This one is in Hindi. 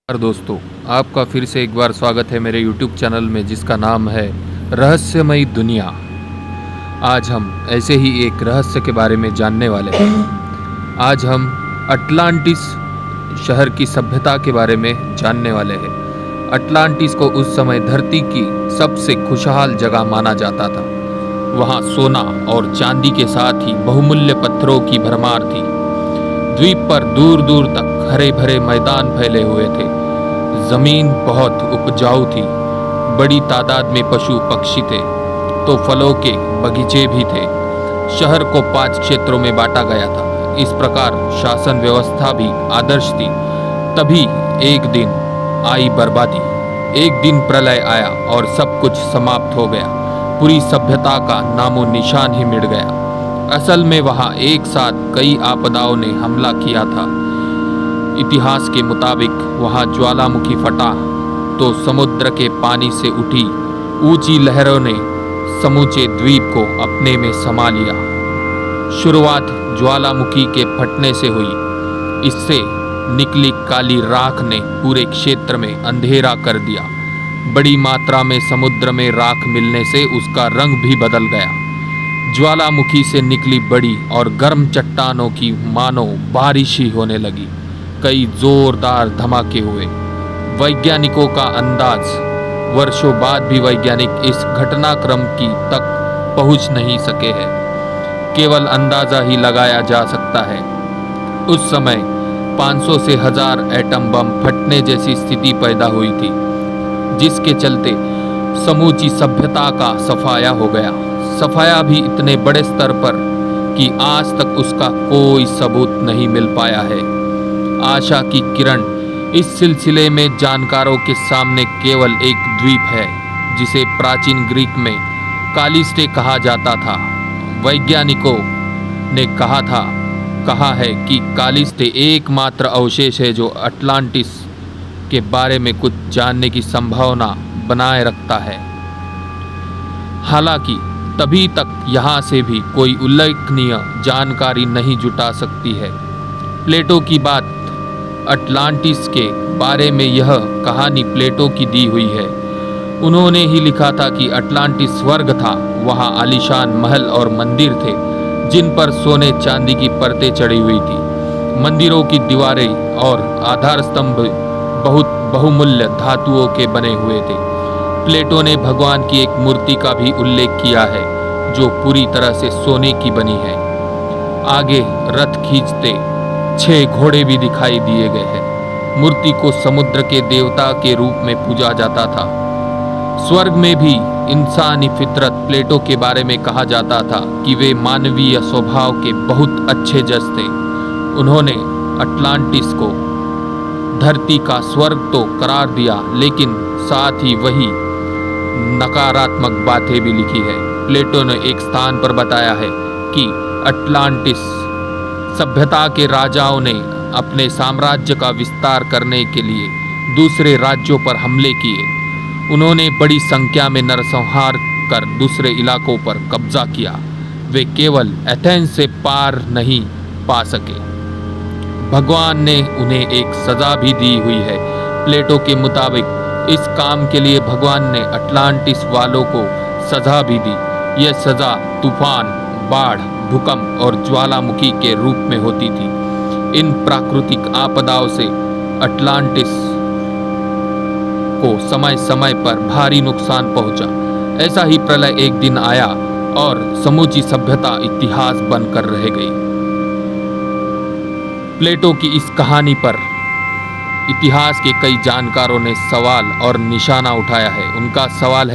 दोस्तों, आपका फिर से एक बार स्वागत है मेरे YouTube चैनल में जिसका नाम है रहस्यमयी दुनिया। आज हम ऐसे ही एक रहस्य के बारे में जानने वाले हैं। आज हम अटलांटिस शहर की सभ्यता के बारे में जानने वाले हैं। अटलांटिस को उस समय धरती की सबसे खुशहाल जगह माना जाता था। वहाँ सोना और चांदी के साथ ही बहुमूल्य पत्थरों की भरमार थी। द्वीप पर दूर दूर तक हरे भरे मैदान फैले हुए थे। जमीन बहुत उपजाऊ थी। बड़ी तादाद में पशु पक्षी थे तो फलों के बगीचे भी थे। शहर को 5 क्षेत्रों में बांटा गया था। इस प्रकार शासन व्यवस्था भी आदर्श थी। तभी एक दिन आई बर्बादी। एक दिन प्रलय आया और सब कुछ समाप्त हो गया। पूरी सभ्यता का नामो निशान ही मिट गया। असल में वहाँ एक साथ कई आपदाओं ने हमला किया था। इतिहास के मुताबिक वहाँ ज्वालामुखी फटा तो समुद्र के पानी से उठी ऊंची लहरों ने समूचे द्वीप को अपने में समा लिया। शुरुआत ज्वालामुखी के फटने से हुई। इससे निकली काली राख ने पूरे क्षेत्र में अंधेरा कर दिया। बड़ी मात्रा में समुद्र में राख मिलने से उसका रंग भी बदल गया। ज्वालामुखी से निकली बड़ी और गर्म चट्टानों की मानो बारिश ही होने लगी। कई जोरदार धमाके हुए। वैज्ञानिकों का अंदाज, वर्षों बाद भी वैज्ञानिक इस घटनाक्रम की तक पहुंच नहीं सके हैं। केवल अंदाजा ही लगाया जा सकता है। उस समय 500 से 1000 एटम बम फटने जैसी स्थिति पैदा हुई थी, जिसके चलते समूची सभ्यता का सफाया हो गया। सफाया भी इतने बड़े स्तर पर कि आज तक उसका कोई सबूत नहीं मिल पाया है। आशा की किरण इस सिलसिले में जानकारों के सामने केवल एक द्वीप है जिसे प्राचीन ग्रीक में कालिस्टे कहा जाता था। वैज्ञानिकों ने कहा है कि कालिस्टे एकमात्र अवशेष है जो अटलांटिस के बारे में कुछ जानने की संभावना बनाए रखता है। हालांकि तभी तक यहाँ से भी कोई उल्लेखनीय जानकारी नहीं जुटा सकती है। प्लेटो की बात अटलांटिस के बारे में यह कहानी प्लेटो की दी हुई है। उन्होंने ही लिखा था कि अटलांटिस स्वर्ग था। वहाँ आलीशान महल और मंदिर थे जिन पर सोने चांदी की परतें चढ़ी हुई थी। मंदिरों की दीवारें और आधार स्तंभ बहुत बहुमूल्य धातुओं के बने हुए थे। प्लेटो ने भगवान की एक मूर्ति का भी उल्लेख किया है जो पूरी तरह से सोने की बनी है। आगे रथ खींचते 6 घोड़े भी दिखाई दिए गए हैं। मूर्ति को समुद्र के देवता के रूप में पूजा जाता था। स्वर्ग में भी इंसानी फितरत प्लेटो के बारे में कहा जाता था कि वे मानवीय स्वभाव के बहुत अच्छे जज थे। उन्होंने अटलांटिस को धरती का स्वर्ग तो करार दिया, लेकिन साथ ही वही नकारात्मक बातें भी लिखी है। प्लेटो ने एक स्थान पर बताया है कि अटलांटिस सभ्यता के राजाओं ने अपने साम्राज्य का विस्तार करने के लिए दूसरे राज्यों पर हमले किए। उन्होंने बड़ी संख्या में नरसंहार कर दूसरे इलाकों पर कब्जा किया। वे केवल एथेंस से पार नहीं पा सके। भगवान ने उन्हें एक सजा भी दी हुई है। प्लेटो के मुताबिक इस काम के लिए भगवान ने अटलांटिस वालों को सजा भी दी। यह सजा तूफान, बाढ़, भूकंप और ज्वालामुखी के रूप में होती थी। इन प्राकृतिक आपदाओं से अटलांटिस को समय समय पर भारी नुकसान पहुंचा। ऐसा ही प्रलय एक दिन आया और समूची सभ्यता इतिहास बनकर रह गई। प्लेटो की इस कहानी पर इतिहास के कई जानकारों ने सवाल और निशाना उठाया है। उनका सवाल है